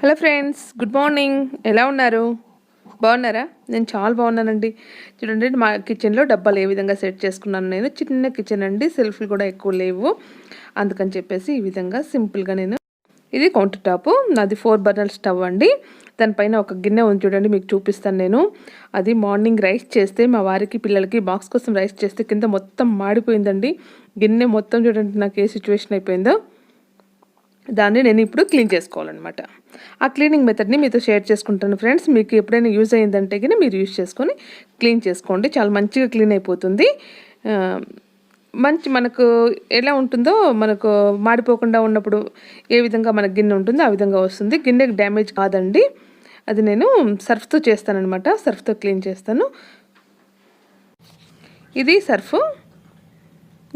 Hello friends, good morning. ఎలా ఉన్నారు? బాగున్నారా? నేను చాలా బాగున్నానండి. చూడండి, మా కిచెన్లో డబ్బాలు ఏ విధంగా సెట్ చేసుకున్నాను. నేను చిన్న కిచెన్ అండి, సెల్ఫ్లు కూడా ఎక్కువ లేవు. అందుకని చెప్పేసి ఈ విధంగా సింపుల్గా ఇది కౌంటర్ టాప్. నాది 4 బర్నర్ స్టవ్ అండి. దానిపైన ఒక గిన్నె ఉంది, చూడండి మీకు చూపిస్తాను నేను. అది మార్నింగ్ రైస్ చేస్తే మా వారికి పిల్లలకి బాక్స్ కోసం రైస్ చేస్తే కింద మొత్తం మాడిపోయిందండి. గిన్నె మొత్తం చూడండి నాకు ఏ సిచ్యువేషన్ అయిపోయిందో. దాన్ని నేను ఇప్పుడు క్లీన్ చేసుకోవాలన్నమాట. ఆ క్లీనింగ్ మెథడ్ని మీతో షేర్ చేసుకుంటాను ఫ్రెండ్స్. మీకు ఎప్పుడైనా యూజ్ అయిందంటే కానీ మీరు యూజ్ చేసుకొని క్లీన్ చేసుకోండి. చాలా మంచిగా క్లీన్ అయిపోతుంది. మనకు ఎలా ఉంటుందో, మనకు మాడిపోకుండా ఉన్నప్పుడు ఏ విధంగా మనకు గిన్నె ఉంటుందో ఆ విధంగా వస్తుంది. గిన్నెకి డ్యామేజ్ కాదండి. అది నేను సర్ఫ్తో చేస్తానన్నమాట. సర్ఫ్తో క్లీన్ చేస్తాను. ఇది సర్ఫ్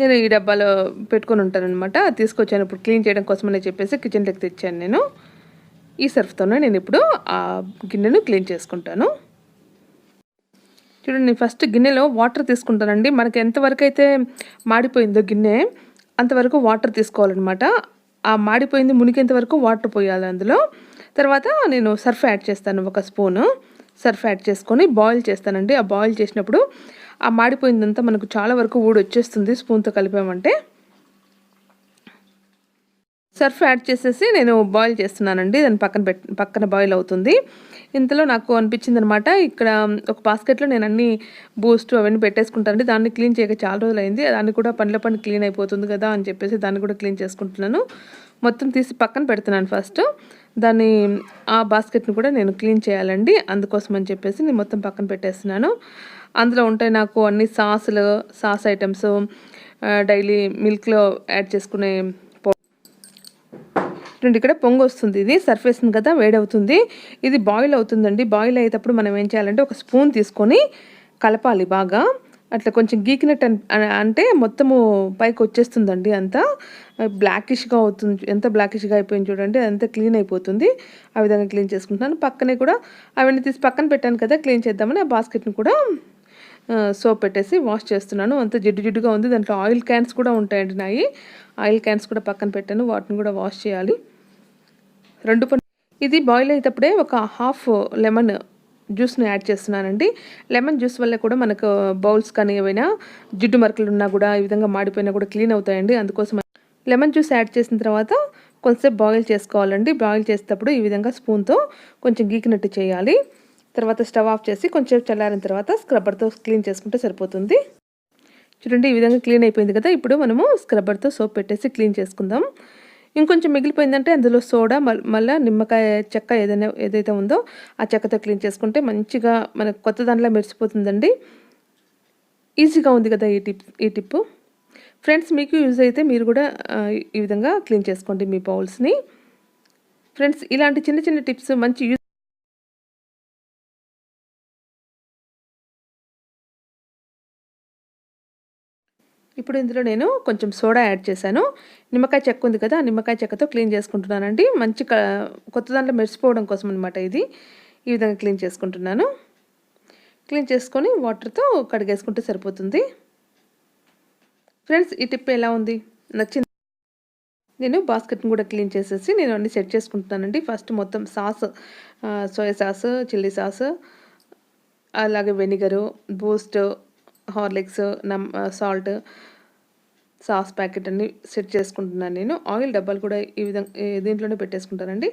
నేను ఈ డబ్బాలో పెట్టుకొని ఉంటానన్నమాట. అది తీసుకొచ్చాను ఇప్పుడు క్లీన్ చేయడం కోసమని చెప్పేసి కిచెన్లోకి తెచ్చాను నేను. ఈ సర్ఫ్తోనే నేను ఇప్పుడు ఆ గిన్నెను క్లీన్ చేసుకుంటాను. చూడండి, ఫస్ట్ గిన్నెలో వాటర్ తీసుకుంటానండి. మనకి ఎంతవరకు అయితే మాడిపోయిందో గిన్నె అంతవరకు వాటర్ తీసుకోవాలన్నమాట. ఆ మాడిపోయింది మునిగేంత వరకు వాటర్ పోయాలి అందులో. తర్వాత నేను సర్ఫ్ యాడ్ చేస్తాను, ఒక స్పూను సర్ఫ్ యాడ్ చేసుకొని బాయిల్ చేస్తానండి. ఆ బాయిల్ చేసినప్పుడు ఆ మాడిపోయిందంతా మనకు చాలా వరకు ఊడి వచ్చేస్తుంది స్పూన్తో కలిపామంటే. సర్ఫ్ యాడ్ చేసేసి నేను బాయిల్ చేస్తున్నానండి. దాన్ని పక్కన బాయిల్ అవుతుంది. ఇంతలో నాకు అనిపించింది అనమాట, ఇక్కడ ఒక బాస్కెట్లో నేను అన్ని బూస్ట్ అవన్నీ పెట్టేసుకుంటానండి. దాన్ని క్లీన్ చేయక చాలా రోజులు అయింది. దాన్ని కూడా పని క్లీన్ అయిపోతుంది కదా అని చెప్పేసి దాన్ని కూడా క్లీన్ చేసుకుంటున్నాను. మొత్తం తీసి పక్కన పెడుతున్నాను ఫస్ట్. దాన్ని ఆ బాస్కెట్ని కూడా నేను క్లీన్ చేయాలండి. అందుకోసం అని చెప్పేసి నేను మొత్తం పక్కన పెట్టేస్తున్నాను. అందులో ఉంటాయి నాకు అన్ని సాస్ ఐటమ్స్, డైలీ మిల్క్లో యాడ్ చేసుకునే ఇక్కడ పొంగు వస్తుంది. ఇది సర్ఫేసింగ్ కదా, వేడవుతుంది. ఇది బాయిల్ అవుతుందండి. బాయిల్ అయ్యేటప్పుడు మనం ఏం చేయాలంటే ఒక స్పూన్ తీసుకొని కలపాలి బాగా. అట్లా కొంచెం గీకినట్టు అంటే మొత్తము పైకి వచ్చేస్తుందండి. అంతా బ్లాకిష్గా అవుతుంది. ఎంత బ్లాకిష్గా అయిపోయింది చూడండి, అదంతా క్లీన్ అయిపోతుంది. ఆ విధంగా క్లీన్ చేసుకుంటున్నాను. పక్కనే కూడా అవన్నీ తీసి పక్కన పెట్టాను కదా, క్లీన్ చేద్దామని ఆ బాస్కెట్ని కూడా సోప్ పెట్టేసి వాష్ చేస్తున్నాను. అంత జిడ్డుగా ఉంది. దాంట్లో ఆయిల్ క్యాన్స్ కూడా ఉంటాయండి నాయి. ఆయిల్ క్యాన్స్ కూడా పక్కన పెట్టాను, వాటిని కూడా వాష్ చేయాలి. ఇది బాయిల్ అయ్యేటప్పుడే ఒక హాఫ్ లెమన్ జ్యూస్ని యాడ్ చేస్తున్నానండి. లెమన్ జ్యూస్ వల్ల కూడా మనకు బౌల్స్ కానీ ఏవైనా జిడ్డు మరకలు ఉన్నా కూడా ఈ విధంగా మాడిపోయినా కూడా క్లీన్ అవుతాయండి. అందుకోసం లెమన్ జ్యూస్ యాడ్ చేసిన తర్వాత కొంచెంసేపు బాయిల్ చేసుకోవాలండి. బాయిల్ చేసేటప్పుడు ఈ విధంగా స్పూన్తో కొంచెం గీకినట్టు చేయాలి. తర్వాత స్టవ్ ఆఫ్ చేసి కొంచెం చల్లారిన తర్వాత స్క్రబ్బర్తో క్లీన్ చేసుకుంటే సరిపోతుంది. చూడండి, ఈ విధంగా క్లీన్ అయిపోయింది కదా. ఇప్పుడు మనము స్క్రబ్బర్తో సోప్ పెట్టేసి క్లీన్ చేసుకుందాం. ఇంకొంచెం మిగిలిపోయిందంటే అందులో సోడా, మళ్ళీ నిమ్మకాయ చెక్క ఏదైతే ఉందో ఆ చెక్కతో క్లీన్ చేసుకుంటే మంచిగా మనకు కొత్త దాంట్లో మెరిసిపోతుందండి. ఈజీగా ఉంది కదా ఈ టిప్పు. ఫ్రెండ్స్, మీకు యూజ్ అయితే మీరు కూడా ఈ విధంగా క్లీన్ చేసుకోండి మీ బౌల్స్ని. ఫ్రెండ్స్, ఇలాంటి చిన్న చిన్న టిప్స్ మంచి యూజ్. ఇప్పుడు ఇందులో నేను కొంచెం సోడా యాడ్ చేశాను. నిమ్మకాయ చెక్క ఉంది కదా, ఆ నిమ్మకాయ చెక్కతో క్లీన్ చేసుకుంటున్నానండి. మంచి కొత్త దాంట్లో మెరిసిపోవడం కోసం అనమాట. ఇది ఈ విధంగా క్లీన్ చేసుకుంటున్నాను. క్లీన్ చేసుకొని వాటర్తో కడిగేసుకుంటే సరిపోతుంది. ఫ్రెండ్స్, ఈ టిప్ ఎలా ఉంది? నచ్చింది? నేను బాస్కెట్ని కూడా క్లీన్ చేసేసి నేను అన్ని సెట్ చేసుకుంటున్నానండి. ఫస్ట్ మొత్తం సోయా సాస్, చిల్లీ సాస్, అలాగే vinegar, Boost, Horlicks, salt, sauce packet అన్నీ సెట్ చేసుకుంటున్నాను నేను. ఆయిల్ డబ్బాలు కూడా ఈ విధంగా దీంట్లోనే పెట్టేసుకుంటానండి.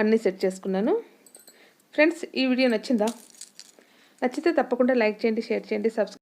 అన్నీ సెట్ చేసుకున్నాను. ఫ్రెండ్స్, ఈ వీడియో నచ్చిందా? నచ్చితే తప్పకుండా లైక్ చేయండి, షేర్ చేయండి, సబ్స్క్రైబ్